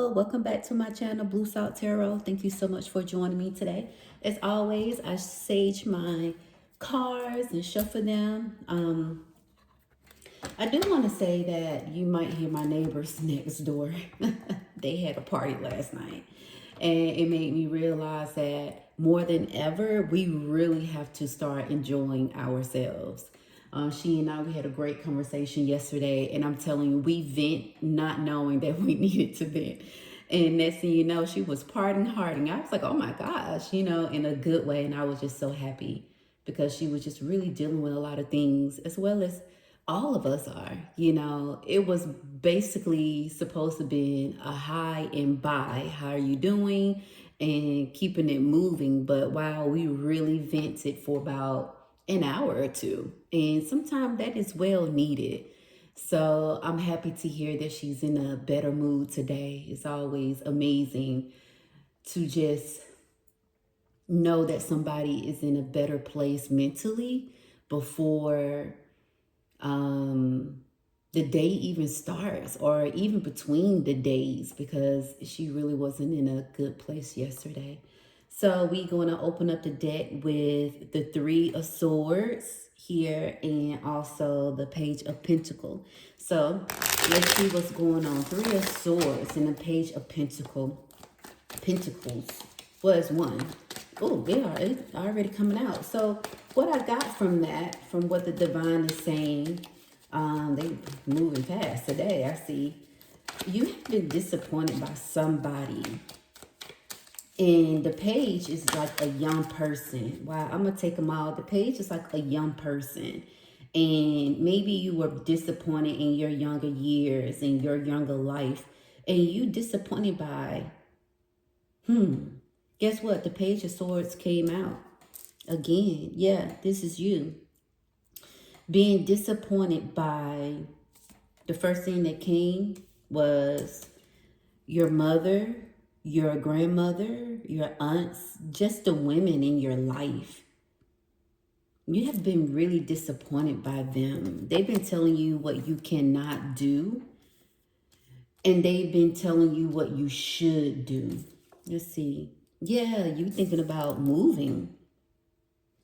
Hello, welcome back to my channel, Blue Salt Tarot. Thank you so much for joining me today. As always, I sage my cards and shuffle them. I do want to say that you might hear my neighbors next door. They had a party last night, and it made me realize that more than ever, we really have to start enjoying ourselves. She and I, we had a great conversation yesterday, and I'm telling you, we vent not knowing that we needed to vent. And next thing you know, she was partying harding. I was like, oh my gosh, in a good way. And I was just so happy because she was just really dealing with a lot of things, as well as all of us are. It was basically supposed to be a hi and bye. How are you doing? And keeping it moving. But wow, we really vented for about an hour or two. And sometimes that is well needed. So I'm happy to hear that she's in a better mood today. It's always amazing to just know that somebody is in a better place mentally before the day even starts, or even between the days, because she really wasn't in a good place yesterday. So we're going to open up the deck with the Three of Swords here and also the Page of Pentacle. So let's see what's going on. Three of Swords and the Page of Pentacles was one. Oh, they are already coming out. So what I got from that, from what the divine is saying, they moving fast today. I see you have been disappointed by somebody. And the page is like a young person. Wow, I'm going to take them all. The page is like a young person. And maybe you were disappointed in your younger years, in your younger life. And you disappointed by, guess what? The Page of Swords came out. Again, yeah, this is you. Being disappointed by, the first thing that came was your mother, your grandmother, your aunts, just the women in your life. You have been really disappointed by them. They've been telling you what you cannot do, and they've been telling you what you should do. Let's see. Yeah, you thinking about moving.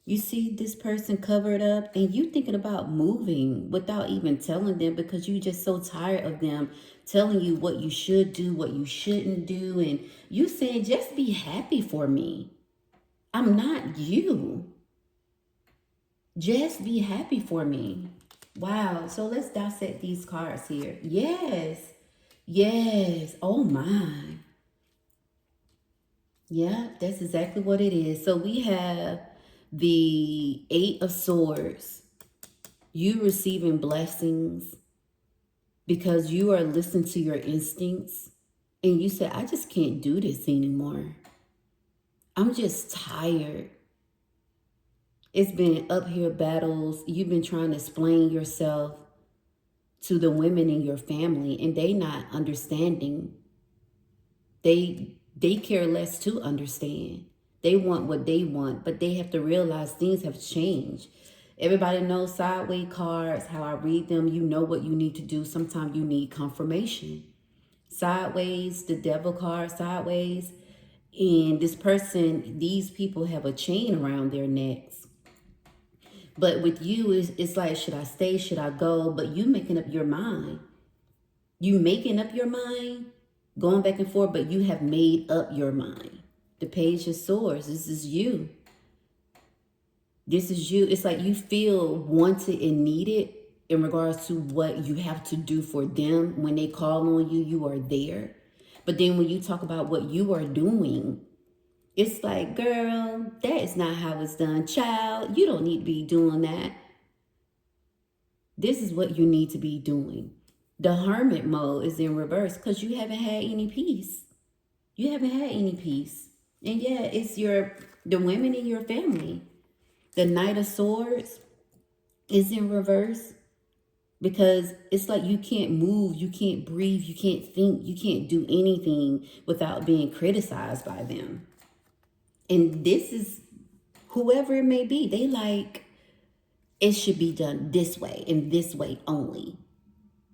You see this person covered up and you thinking about moving without even telling them, because you just so tired of them telling you what you should do, what you shouldn't do. And you saying, just be happy for me. I'm not you. Just be happy for me. Wow. So let's dissect these cards here. Yes. Yes. Oh my. Yeah, that's exactly what it is. So we have the Eight of Swords. You receiving blessings because you are listening to your instincts. And you say, I just can't do this anymore. I'm just tired. It's been uphill battles. You've been trying to explain yourself to the women in your family, and they not understanding. They care less to understand. They want what they want, but they have to realize things have changed. Everybody knows sideways cards, how I read them. You know what you need to do. Sometimes you need confirmation. Sideways, the devil card, sideways. And this person, these people have a chain around their necks. But with you, it's like, should I stay? Should I go? But you making up your mind. You making up your mind, going back and forth, but you have made up your mind. The Page of Swords, this is you. This is you. It's like you feel wanted and needed in regards to what you have to do for them. When they call on you, you are there. But then when you talk about what you are doing, it's like, girl, that is not how it's done. Child, you don't need to be doing that. This is what you need to be doing. The Hermit mode is in reverse because you haven't had any peace. You haven't had any peace. And yeah, it's the women in your family. The Knight of Swords is in reverse because it's like you can't move, you can't breathe, you can't think, you can't do anything without being criticized by them. And this is whoever it may be. They like, it should be done this way and this way only.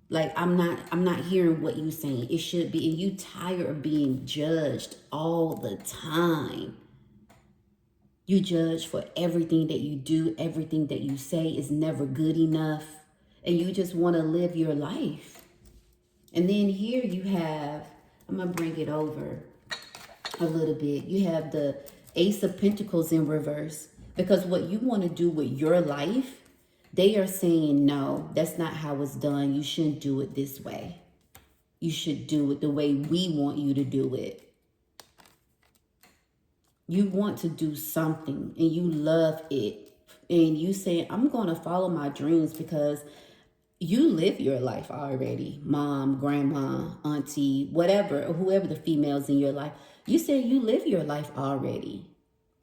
Like, I'm not hearing what you saying. It should be, and you tired of being judged all the time. You judge for everything that you do, everything that you say is never good enough. And you just want to live your life. And then here you have, I'm going to bring it over a little bit. You have the Ace of Pentacles in reverse. Because what you want to do with your life, they are saying, no, that's not how it's done. You shouldn't do it this way. You should do it the way we want you to do it. You want to do something and you love it. And you say, I'm going to follow my dreams because you live your life already. Mom, grandma, auntie, whatever, or whoever the females in your life. You say you live your life already.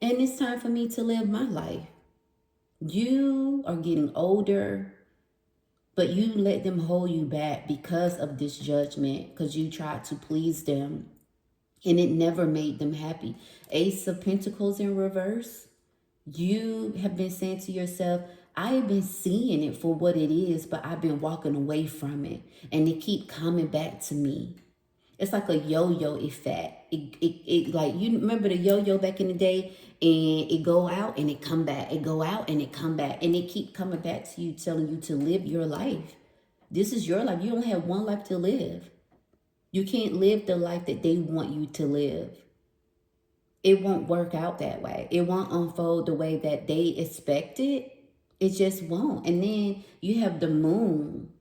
And it's time for me to live my life. You are getting older, but you let them hold you back because of this judgment, because you tried to please them. And it never made them happy. Ace of Pentacles in reverse. You have been saying to yourself, I've been seeing it for what it is, but I've been walking away from it. And they keep coming back to me. It's like a yo-yo effect. It like, you remember the yo-yo back in the day, and it go out and it come back. It go out and it come back. And it keep coming back to you, telling you to live your life. This is your life. You only have one life to live. You can't live the life that they want you to live. It won't work out that way. It won't unfold the way that they expect it. It just won't. And then you have the moon.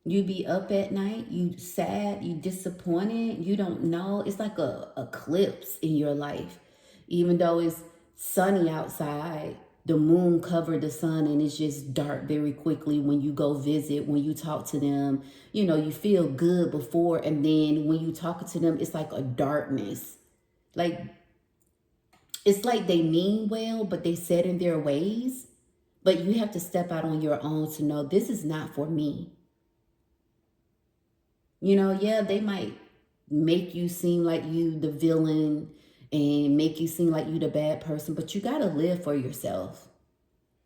You be up at night, you sad, you disappointed, you don't know. It's like a eclipse in your life. Even though it's sunny outside, the moon covered the sun and it's just dark very quickly when you go visit, when you talk to them. You know, you feel good before, and then when you talk to them, it's like a darkness. Like, it's like they mean well, but they set in their ways. But you have to step out on your own to know this is not for me. You know, yeah, they might make you seem like you the villain and make you seem like you the bad person, but you got to live for yourself.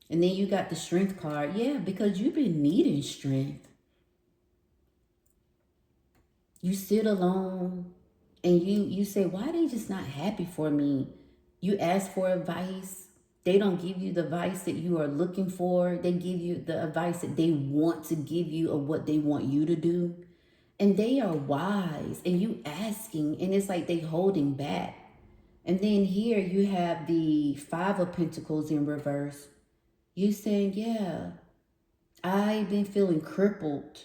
And then you got the strength card. Yeah, because you've been needing strength. You sit alone and you say, why are they just not happy for me? You ask for advice. They don't give you the advice that you are looking for. They give you the advice that they want to give you or what they want you to do. And they are wise, and you asking, and it's like they holding back. And then here you have the Five of Pentacles in reverse. You saying, yeah, I've been feeling crippled.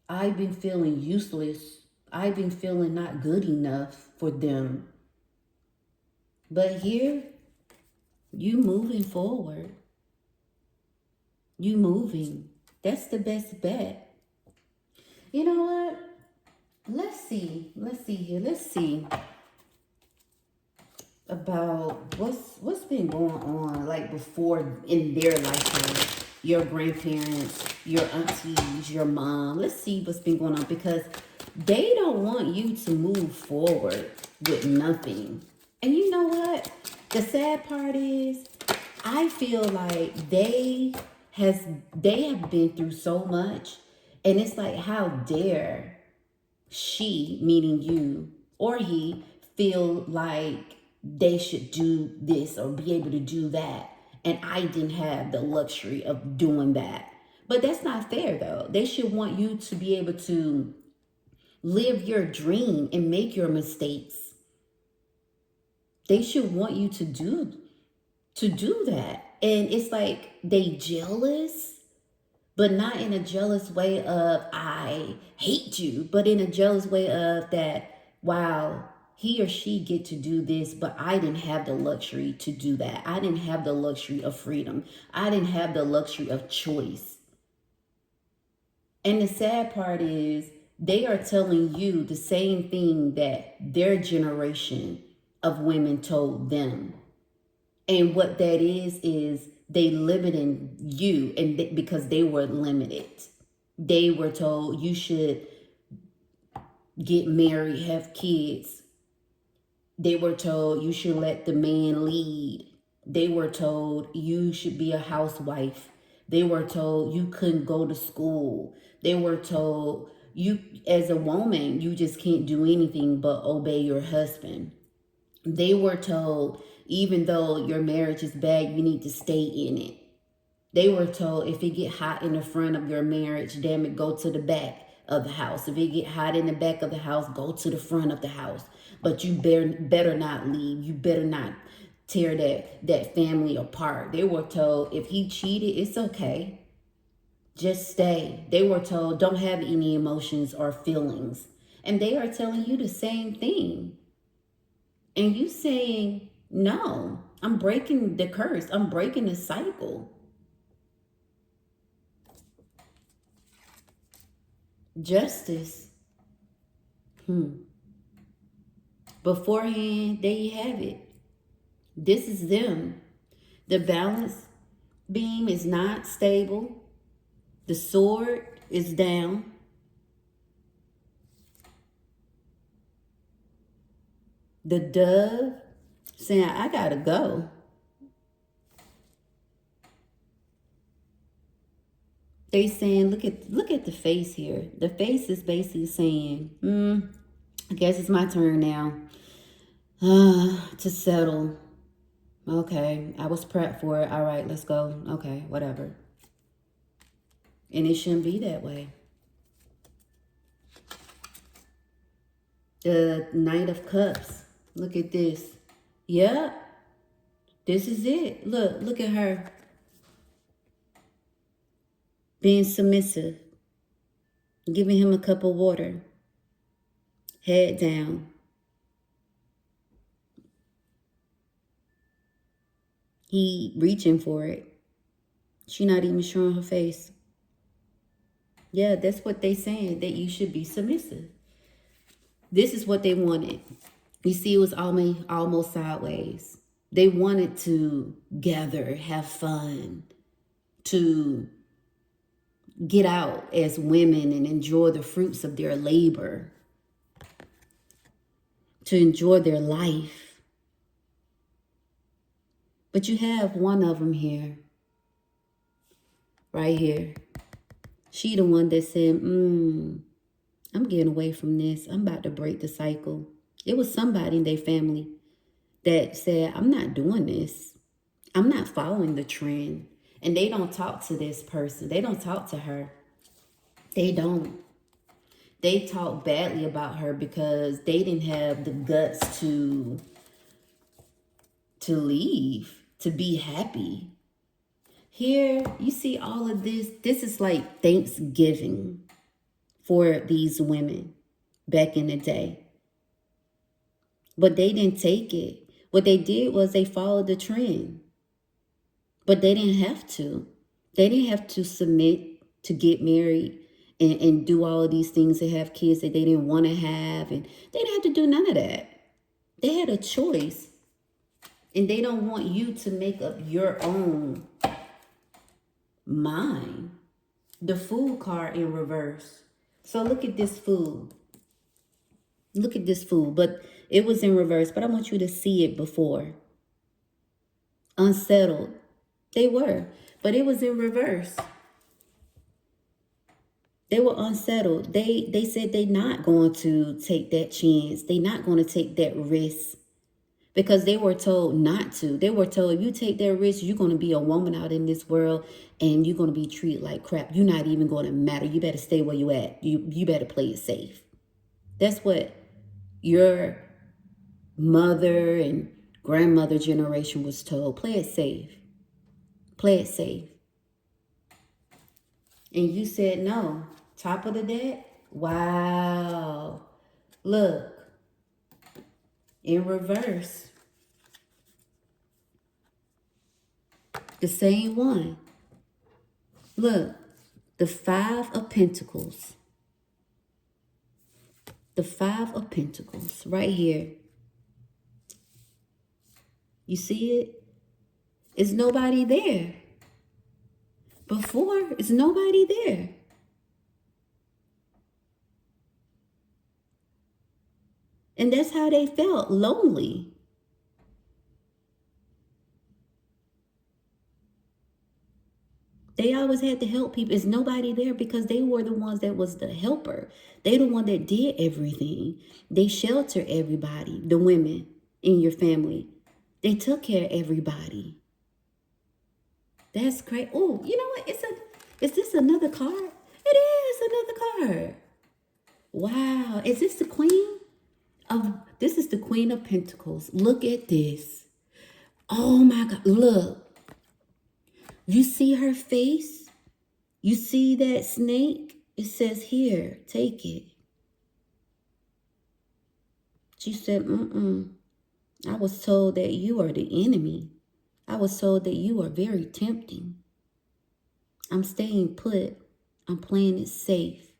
I've been feeling useless. I've been feeling not good enough for them. But here, you moving forward. You moving. That's the best bet. You know what? Let's see here. Let's see about what's been going on, like, before in their lifetime. Your grandparents, your aunties, your mom. Let's see what's been going on, because they don't want you to move forward with nothing. And you know what? The sad part is, I feel like they have been through so much, and it's like, how dare she, meaning you, or he, feel like they should do this or be able to do that, and I didn't have the luxury of doing that. But that's not fair, though. They should want you to be able to live your dream and make your mistakes. They should want you to do that. And it's like they jealous, but not in a jealous way of I hate you, but in a jealous way of that, wow, he or she get to do this, but I didn't have the luxury to do that. I didn't have the luxury of freedom. I didn't have the luxury of choice. And the sad part is, they are telling you the same thing that their generation of women told them. And what that is they limiting you, and because they were limited. They were told you should get married, have kids. They were told you should let the man lead. They were told you should be a housewife. They were told you couldn't go to school. They were told you, as a woman, you just can't do anything but obey your husband. They were told, even though your marriage is bad, you need to stay in it. They were told, if it get hot in the front of your marriage, damn it, go to the back of the house. If it get hot in the back of the house, go to the front of the house. But you better not leave. You better not tear that family apart. They were told, if he cheated, it's okay. Just stay. They were told, don't have any emotions or feelings. And they are telling you the same thing. And you saying, no, I'm breaking the curse. I'm breaking the cycle. Justice. Beforehand, there you have it. This is them. The balance beam is not stable. The sword is down. The dove saying, I gotta go. They saying, look at the face here. The face is basically saying, I guess it's my turn now. To settle. Okay, I was prepped for it. All right, let's go. Okay, whatever. And it shouldn't be that way. The Knight of Cups. Look at this. Yep. This is it. Look at her. Being submissive. Giving him a cup of water. Head down. He reaching for it. She not even showing her face. Yeah, that's what they saying, that you should be submissive. This is what they wanted. You see, it was almost sideways. They wanted to gather, have fun, to get out as women and enjoy the fruits of their labor, to enjoy their life. But you have one of them here, right here. She the one that said, I'm getting away from this. I'm about to break the cycle. It was somebody in their family that said, I'm not doing this. I'm not following the trend. And they don't talk to this person. They don't talk to her. They don't. They talk badly about her because they didn't have the guts to leave, to be happy. Here, you see all of this. This is like Thanksgiving for these women back in the day. But they didn't take it. What they did was they followed the trend. But they didn't have to. They didn't have to submit to get married and do all of these things and have kids that they didn't want to have. And they didn't have to do none of that. They had a choice. And they don't want you to make up your own mind. The Fool card in reverse. So look at this Fool. Look at this Fool. But it was in reverse. But I want you to see it before. Unsettled. They were. But it was in reverse. They were unsettled. They said they're not going to take that chance. They're not going to take that risk. Because they were told not to. They were told, if you take that risk, you're going to be a woman out in this world and you're going to be treated like crap. You're not even going to matter. You better stay where you at. You better play it safe. That's what your mother and grandmother generation was told. Play it safe. Play it safe. And you said no. Top of the deck? Wow. Look. In reverse. The same one. Look. The Five of Pentacles. The Five of Pentacles. Right here. You see it? It's nobody there. Before, it's nobody there. And that's how they felt, lonely. They always had to help people. Is nobody there because they were the ones that was the helper. They the one that did everything. They shelter everybody, the women in your family. They took care of everybody. That's great. Oh, you know what? Is this another card? It is another card. Wow. Is this the queen? This is the Queen of Pentacles. Look at this. Oh my God. Look. You see her face? You see that snake? It says here, take it. She said, I was told that you are the enemy. I was told that you are very tempting. I'm staying put. I'm playing it safe.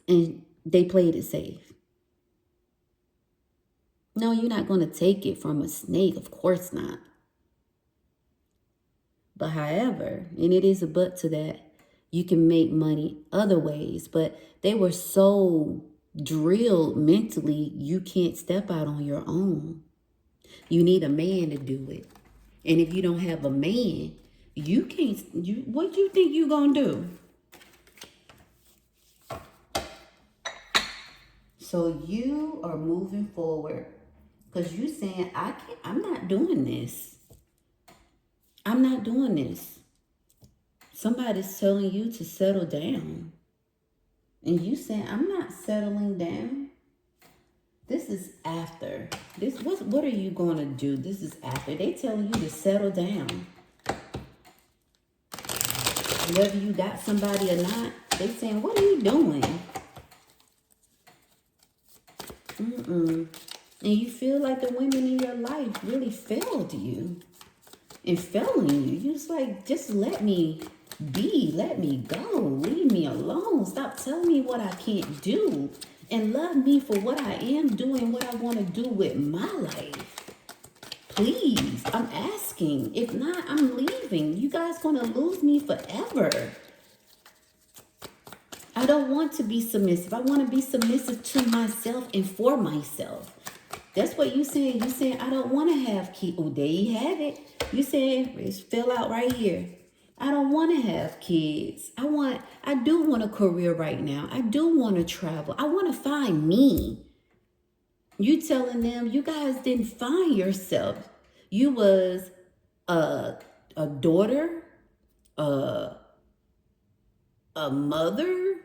And they played it safe. No, you're not going to take it from a snake. Of course not. But however, and it is a but to that, you can make money other ways. But they were so drilled mentally, you can't step out on your own. You need a man to do it. And if you don't have a man, you can't. What you think you gonna do? So you are moving forward because you saying, I'm not doing this. I'm not doing this. Somebody's telling you to settle down. And you saying, I'm not settling down. This is after. What are you going to do? This is after. They telling you to settle down. Whether you got somebody or not, they saying, what are you doing? And you feel like the women in your life really failed you. And failing you. You just like, just let me be. Let me go. Leave me alone. Stop telling me what I can't do. And love me for what I am doing, what I want to do with my life. Please, I'm asking. If not, I'm leaving. You guys gonna lose me forever. I don't want to be submissive. I want to be submissive to myself and for myself. That's what you saying. You saying, I don't want to have kids. Oh, there you have it. You saying, it's fill out right here. I don't want to have kids. I do want a career right now. I do want to travel. I want to find me. You telling them you guys didn't find yourself. You was a daughter, a mother,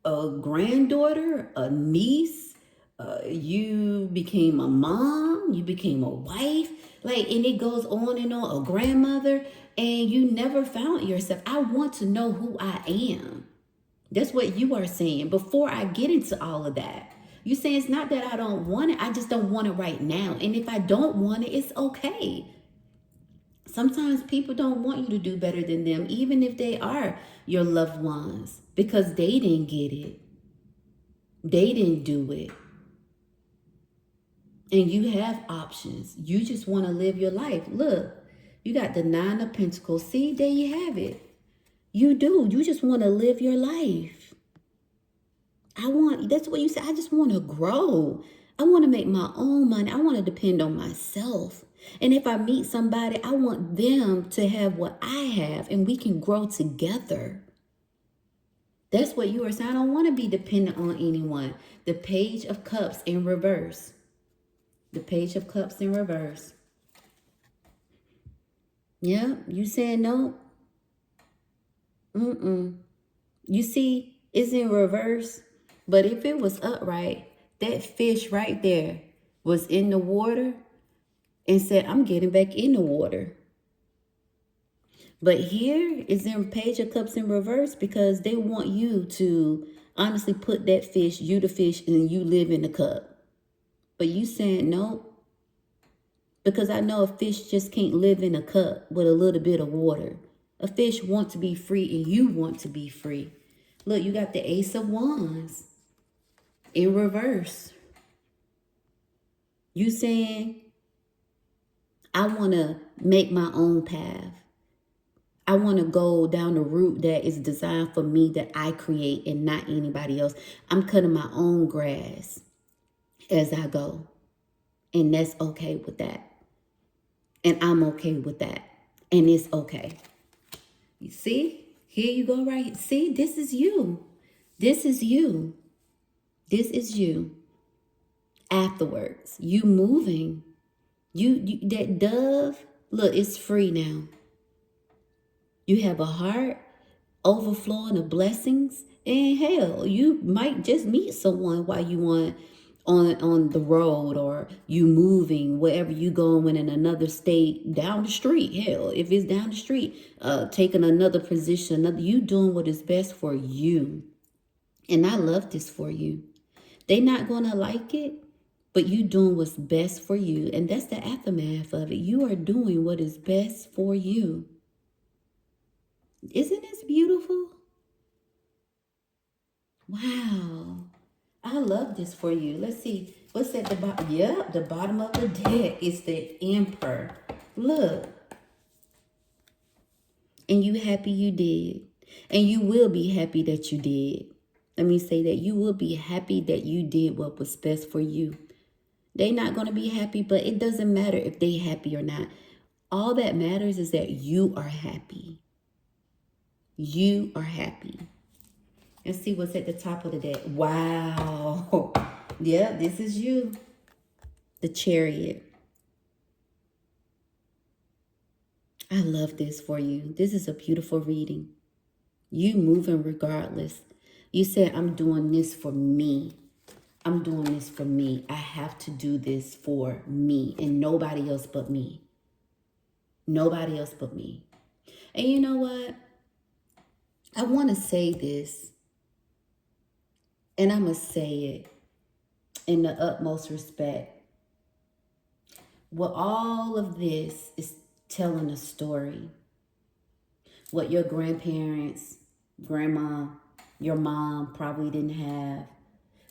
a granddaughter, a niece. You became a mom. You became a wife. And it goes on and on. A grandmother. And you never found yourself. I want to know who I am. That's what you are saying. Before I get into all of that, you saying it's not that I don't want it. I just don't want it right now. And if I don't want it, it's okay. Sometimes people don't want you to do better than them, even if they are your loved ones, because they didn't get it. They didn't do it. And you have options. You just want to live your life. Look. You got the 9 of Pentacles. See, there you have it. You do. You just want to live your life. That's what you said. I just want to grow. I want to make my own money. I want to depend on myself. And if I meet somebody, I want them to have what I have and we can grow together. That's what you are saying. I don't want to be dependent on anyone. The Page of Cups in reverse. The Page of Cups in reverse. Yeah, you saying no? You see, it's in reverse. But if it was upright, that fish right there was in the water and said, I'm getting back in the water. But here is in Page of Cups in reverse because they want you to honestly put that fish, you the fish, and you live in the cup. But you saying no. Because I know a fish just can't live in a cup with a little bit of water. A fish wants to be free and you want to be free. Look, you got the Ace of Wands in reverse. You saying, I want to make my own path. I want to go down the route that is designed for me, that I create and not anybody else. I'm cutting my own grass as I go. And that's okay with that. And I'm okay with that. And it's okay. See, here you go, right? See, this is you. This is you. This is you. Afterwards, you moving. You that dove, look, it's free now. You have a heart overflowing of blessings. And hell, you might just meet someone while you on the road, or you moving wherever you going in another state, down the street. Hell, if it's down the street, taking another position, you doing what is best for you. And I love this for you. They not gonna like it, but you doing what's best for you. And that's the aftermath of it. You are doing what is best for you. Isn't this beautiful? Wow. I love this for you. Let's see. What's at the bottom? Yep, the bottom of the deck is the Emperor. Look. And you happy you did. And you will be happy that you did. Let me say that. You will be happy that you did what was best for you. They not going to be happy, but it doesn't matter if they happy or not. All that matters is that you are happy. You are happy. And see what's at the top of the deck. Wow. Yeah, this is you. The Chariot. I love this for you. This is a beautiful reading. You moving regardless. You said, I'm doing this for me. I'm doing this for me. I have to do this for me and nobody else but me. Nobody else but me. And you know what? I want to say this, and I'm going to say it in the utmost respect. Well, all of this is telling a story. What your grandparents, grandma, your mom probably didn't have.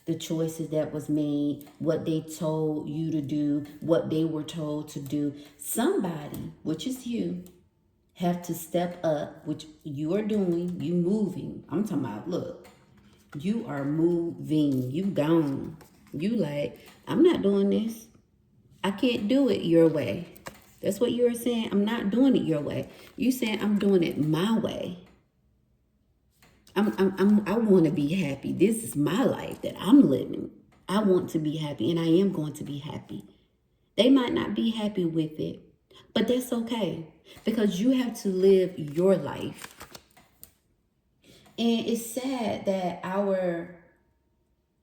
The choices that was made, what they told you to do, what they were told to do. Somebody, which is you, have to step up, which you are doing, you moving. I'm talking about, look, you are moving, you gone. You like, I'm not doing this. I can't do it your way. That's what you're saying. I'm not doing it your way. You saying I'm doing it my way. I want to be happy. This is my life that I'm living. I want to be happy, and I am going to be happy. They might not be happy with it, but that's okay, because you have to live your life. And it's sad that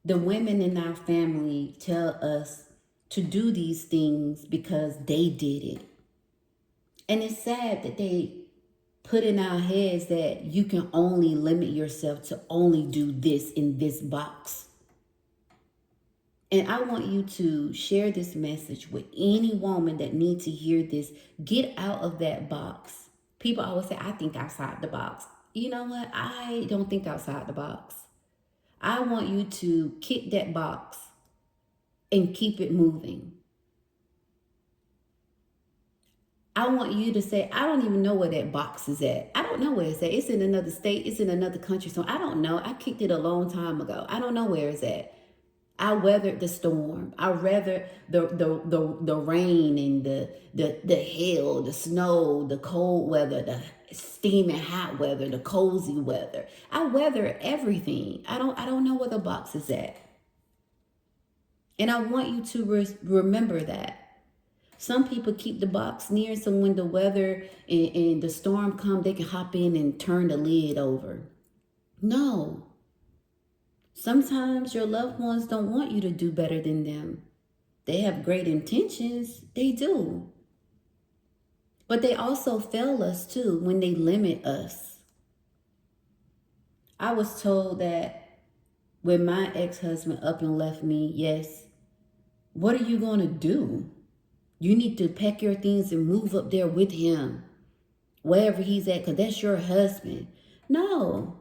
the women in our family tell us to do these things because they did it. And it's sad that they put in our heads that you can only limit yourself to only do this in this box. And I want you to share this message with any woman that needs to hear this. Get out of that box. People always say, I think outside the box. You know what? I don't think outside the box. I want you to kick that box and keep it moving. I want you to say, I don't even know where that box is at. I don't know where it's at. It's in another state. It's in another country. So I don't know. I kicked it a long time ago. I don't know where it's at. I weathered the storm. I weathered the rain and the hail, the snow, the cold weather, the steaming hot weather, the cozy weather. I weathered everything. I don't know where the box is at. And I want you to remember that. Some people keep the box near, so when the weather and the storm come, they can hop in and turn the lid over. No. Sometimes your loved ones don't want you to do better than them. They have great intentions. They do. But they also fail us too when they limit us. I was told that when my ex-husband up and left me, yes, what are you going to do? You need to pack your things and move up there with him, wherever he's at, because that's your husband. No,